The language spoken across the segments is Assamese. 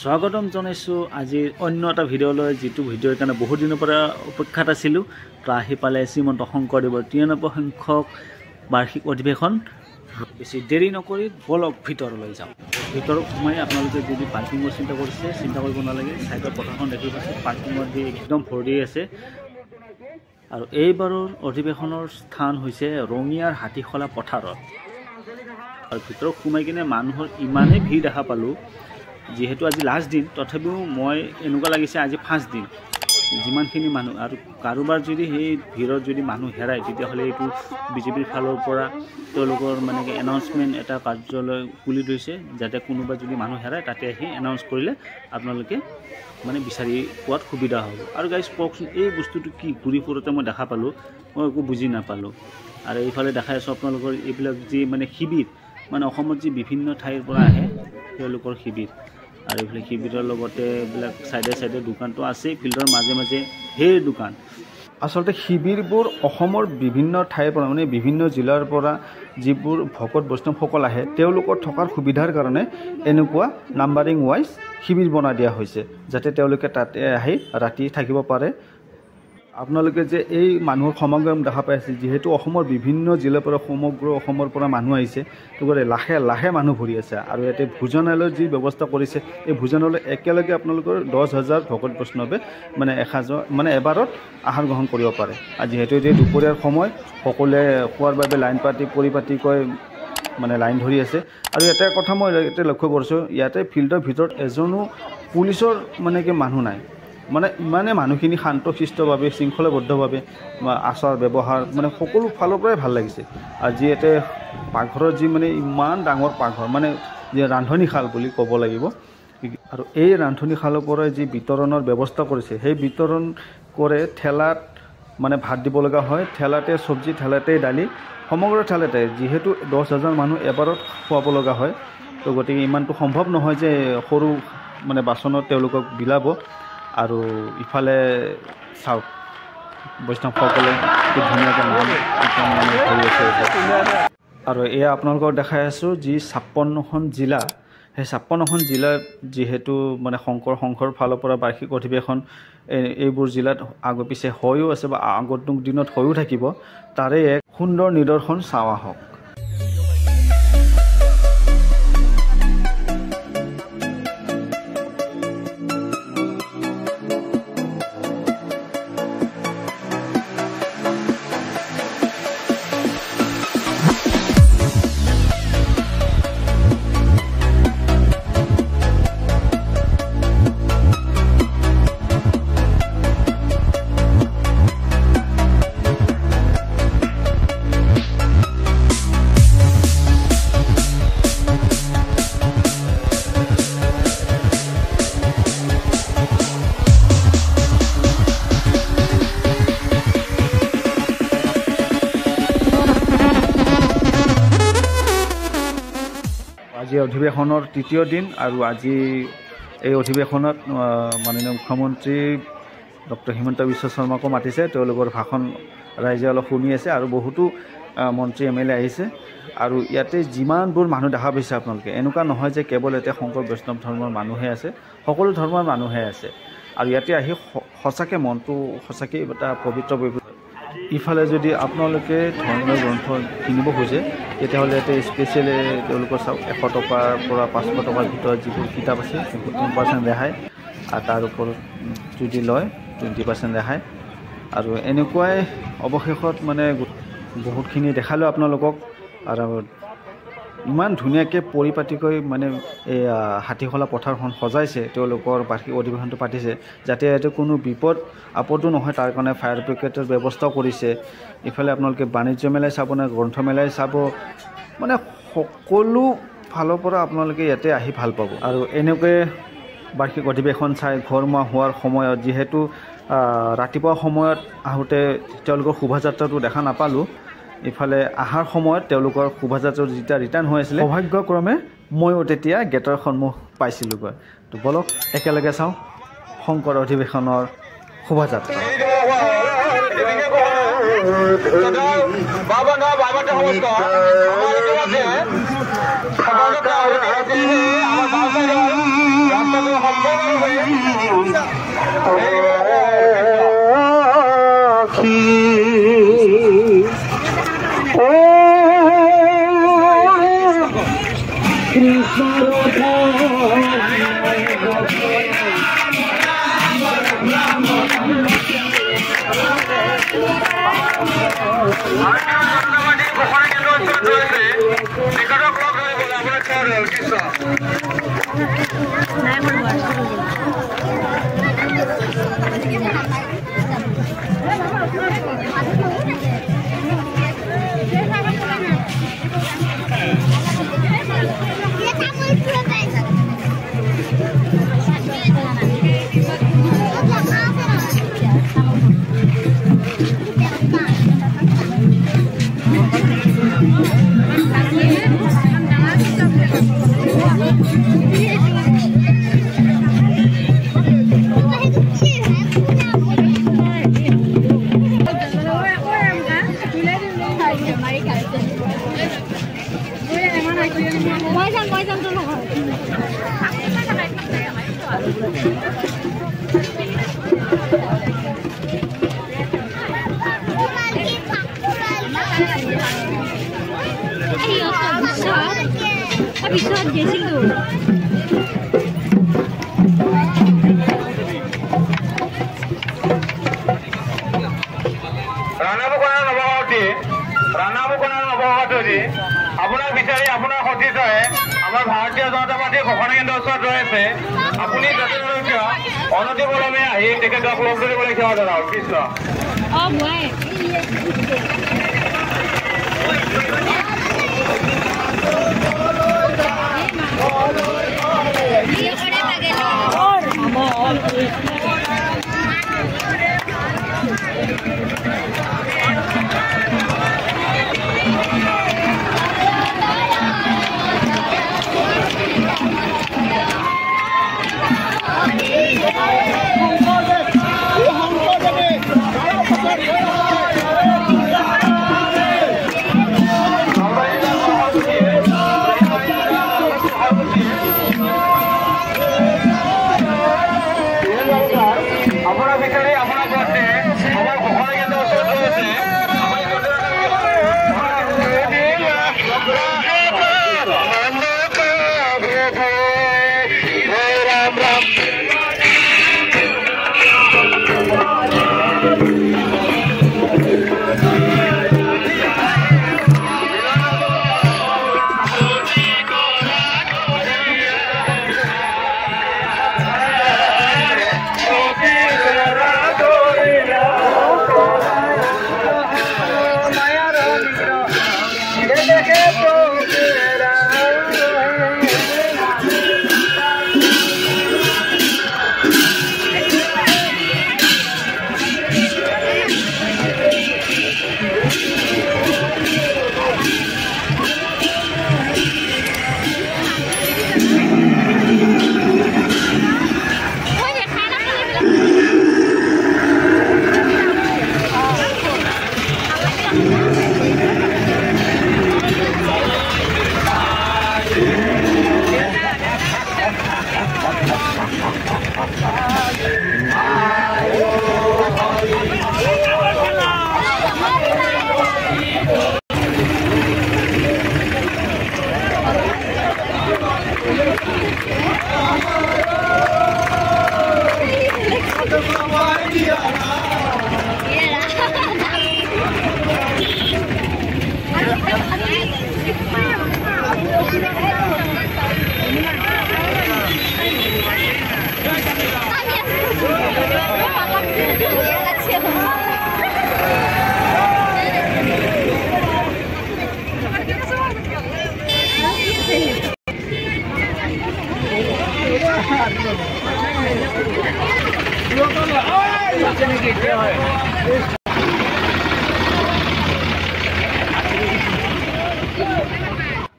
স্বাগতম জনাইছো আজি অন্য এটা ভিডিঅ'লৈ যেটো ভিডিঅ'ৰ কাৰণে বহুত দিনৰ পৰা অপেক্ষাত আছিলো তো আহি পালে শ্ৰীমন্ত শংকৰদেৱৰ 93 সংখ্যক বাৰ্ষিক অধিৱেশন বেছি দেৰি নকৰি বলক ভিতৰলৈ যাওঁ ভিতৰত সোমাই আপোনালোকে যদি পাৰ্কিঙৰ চিন্তা কৰিব নালাগে সাইডৰ পথাৰখন দেখি পাইছে পাৰ্কিঙৰ দি একদম ভৰি আছে আৰু এইবাৰৰ অধিৱেশনৰ স্থান হৈছে ৰঙিয়াৰ হাতীখলা পথাৰত আৰু ভিতৰত সোমাই কিনে মানুহৰ ইমানেই ভিৰ দেখা পালো যেহেতু আজি লাষ্ট দিন তথাপিও মই এনেকুৱা লাগিছে আজি ফাৰ্ষ্ট দিন যিমানখিনি মানুহ আৰু কাৰোবাৰ যদি সেই ভিৰত যদি মানুহ হেৰাই তেতিয়াহ'লে এইটো বিজেপিৰ ফালৰ পৰা তেওঁলোকৰ মানে এনাউন্সমেণ্ট এটা কাৰ্যালয় খুলি দিছে যাতে কোনোবা যদি মানুহ হেৰাই তাতে আহি এনাউন্স কৰিলে আপোনালোকে মানে বিচাৰি পোৱাত সুবিধা হ'ব আৰু গাইজ কওকচোন এই বস্তুটো কি ঘূৰি ফুৰোতে মই দেখা পালোঁ মই একো বুজি নাপালোঁ আৰু এইফালে দেখাই আছোঁ আপোনালোকৰ এইবিলাক যি মানে শিবিৰ মানে অসমত যি বিভিন্ন ঠাইৰ পৰা আহে তেওঁলোকৰ শিবিৰ আৰু এইফালে শিবিৰৰ লগতে এইবিলাক চাইডে দোকানটো আছে ফিল্ডৰ মাজে মাজে সেই দোকান আচলতে শিবিৰবোৰ অসমৰ বিভিন্ন ঠাইৰ পৰা মানে বিভিন্ন জিলাৰ পৰা যিবোৰ ভকত বৈষ্ণৱসকল আহে তেওঁলোকৰ থকাৰ সুবিধাৰ কাৰণে এনেকুৱা নাম্বাৰিং ৱাইজ শিবিৰ বনাই দিয়া হৈছে যাতে তেওঁলোকে তাতে আহি ৰাতি থাকিব পাৰে আপোনালোকে যে এই মানুহৰ সমাগম দেখা পাইছে যেহেতু অসমৰ বিভিন্ন জিলাৰ পৰা সমগ্ৰ অসমৰ পৰা মানুহ আহিছে গতিকে লাহে লাহে মানুহ ভৰি আছে আৰু ইয়াতে ভোজনালয়ৰ যি ব্যৱস্থা কৰিছে এই ভোজনালয় একেলগে আপোনালোকৰ 10,000 ভকত বৈষ্ণৱে মানে মানে এবাৰত আহাৰ গ্ৰহণ কৰিব পাৰে আৰু যিহেতু এতিয়া দুপৰীয়াৰ সময় সকলোৱে খোৱাৰ বাবে লাইন পাতি পৰিপাটিকৈ মানে লাইন ধৰি আছে আৰু এটা কথা মই এতিয়া লক্ষ্য কৰিছোঁ ইয়াতে ফিল্ডৰ ভিতৰত এজনো পুলিচৰ মানে কি মানুহ নাই মানে ইমানে মানুহখিনি শান্তশিষ্টভাৱে শৃংখলাবদ্ধভাৱে আচাৰ ব্যৱহাৰ মানে সকলো ফালৰ পৰাই ভাল লাগিছে আৰু যি ইয়াতে পাকঘৰৰ যি মানে ইমান ডাঙৰ পাকঘৰ মানে যে ৰান্ধনীশাল বুলি ক'ব লাগিব আৰু এই ৰান্ধনীশালৰ পৰাই যি বিতৰণৰ ব্যৱস্থা কৰিছে সেই বিতৰণ কৰে ঠেলাত মানে ভাত দিব লগা হয় ঠেলাতে চব্জি ঠেলাতে দালি সমগ্ৰ ঠেলাতে যিহেতু 10,000 মানুহ এবাৰত খুৱাব লগা হয় তো গতিকে ইমানটো সম্ভৱ নহয় যে সৰু মানে বাচনত তেওঁলোকক বিলাব আৰু ইফালে চাওক বৈষ্ণৱসকলে কি ধুনীয়াকৈ নাম মানে ধৰি আছে আৰু এয়া আপোনালোকক দেখাই আছোঁ যি 56খন জিলা সেই 56খন জিলাত যিহেতু মানে শংকৰ সংঘৰ ফালৰ পৰা বাৰ্ষিক অধিৱেশন এইবোৰ জিলাত আগৰ পিছে হৈও আছে বা আগৰ দিনত হৈও থাকিব তাৰে এক সুন্দৰ নিদৰ্শন চাওঁ আহক আজি অধিৱেশনৰ তৃতীয় দিন আৰু আজি এই অধিৱেশনত মাননীয় মুখ্যমন্ত্ৰী ডক্টৰ হিমন্ত বিশ্ব শৰ্মাকো মাতিছে তেওঁলোকৰ ভাষণ ৰাইজে অলপ শুনি আছে আৰু বহুতো মন্ত্ৰী MLA আহিছে আৰু ইয়াতে যিমানবোৰ মানুহ দেখা পাইছে আপোনালোকে এনেকুৱা নহয় যে কেৱল ইয়াতে শংকৰ বৈষ্ণৱ ধৰ্মৰ মানুহে আছে সকলো ধৰ্মৰ মানুহে আছে আৰু ইয়াতে আহি সঁচাকৈ মনটো সঁচাকৈ এটা পবিত্ৰ ইফালে যদি আপোনালোকে ধৰ্মীয় গ্ৰন্থ কিনিব খোজে তেতিয়াহ'লে ইয়াতে স্পেচিয়েলি তেওঁলোকৰ চাওক 100 টকাৰ পৰা 500 টকাৰ ভিতৰত যিবোৰ কিতাপ আছে সেইবোৰ 10% ৰেহাই আৰু তাৰ ওপৰত যদি লয় 20% ৰেহাই আৰু এনেকুৱাই অৱশেষত মানে বহুতখিনি দেখালোঁ আপোনালোকক আৰু ইমান ধুনীয়াকৈ পৰিপাটিকৈ মানে এই হাতীখলা পথাৰখন সজাইছে তেওঁলোকৰ বাৰ্ষিক অধিৱেশনটো পাতিছে যাতে ইয়াতে কোনো বিপদ আপদো নহয় তাৰ কাৰণে ফায়াৰ ব্ৰিগেডৰ ব্যৱস্থাও কৰিছে ইফালে আপোনালোকে বাণিজ্য মেলাই চাব নে গ্ৰন্থ মেলাই চাব মানে সকলো ফালৰ পৰা আপোনালোকে ইয়াতে আহি ভাল পাব আৰু এনেকৈ বাৰ্ষিক অধিৱেশন চাই ঘৰমুৱা হোৱাৰ সময়ত যিহেতু ৰাতিপুৱা সময়ত আহোঁতে তেওঁলোকৰ শোভাযাত্ৰাটো দেখা নাপালোঁ ইফালে আহাৰ সময়ত তেওঁলোকৰ শোভাযাত্ৰা যেতিয়া ৰিটাৰ্ণ হৈ আছিলে সৌভাগ্যক্ৰমে ময়ো তেতিয়া গেটৰ সন্মুখ পাইছিলোঁগৈ তো বলক একেলগে চাওঁ শংকৰ অধিৱেশনৰ শোভাযাত্ৰা আপোনাৰ বিচাৰি আপোনাৰ সতীৰ্থই আমাৰ ভাৰতীয় জনতা পাৰ্টীৰ ঘোষণা কেন্দ্ৰৰ ওচৰত ৰৈছে। আপুনি যাতে কিয় অনতিপলমে আহি তেখেতক লগ ধৰিবলৈ সেৱা জনাওক। কৃষ্ণ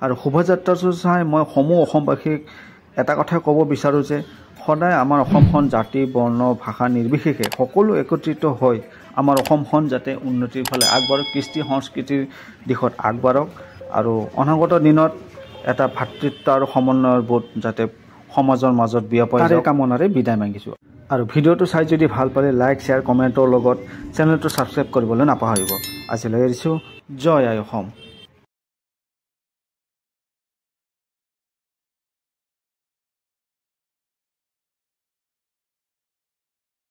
আৰু শোভাযাত্ৰাটো চাই মই সমূহ অসমবাসীক এটা কথা ক'ব বিচাৰোঁ যে সদায় আমাৰ অসমখন জাতি বৰ্ণ ভাষা নিৰ্বিশেষে সকলো একত্ৰিত হৈ আমাৰ অসমখন যাতে উন্নতিৰ ফালে আগবাঢ়ক, কৃষ্টি সংস্কৃতিৰ দিশত আগবাঢ়ক আৰু অনাগত দিনত এটা ভাতৃত্ব আৰু সমন্বয়ৰ বোধ যাতে সমাজৰ মাজত বিয়পাই তাৰে কামনাৰে বিদায় মাগিছোঁ আৰু ভিডিঅ'টো চাই যদি ভাল পালে লাইক শ্বেয়াৰ কমেণ্টৰ লগত চেনেলটো ছাবস্ক্ৰাইব কৰিবলৈ নাপাহৰিব আজিলৈ এৰিছোঁ জয় আই অসম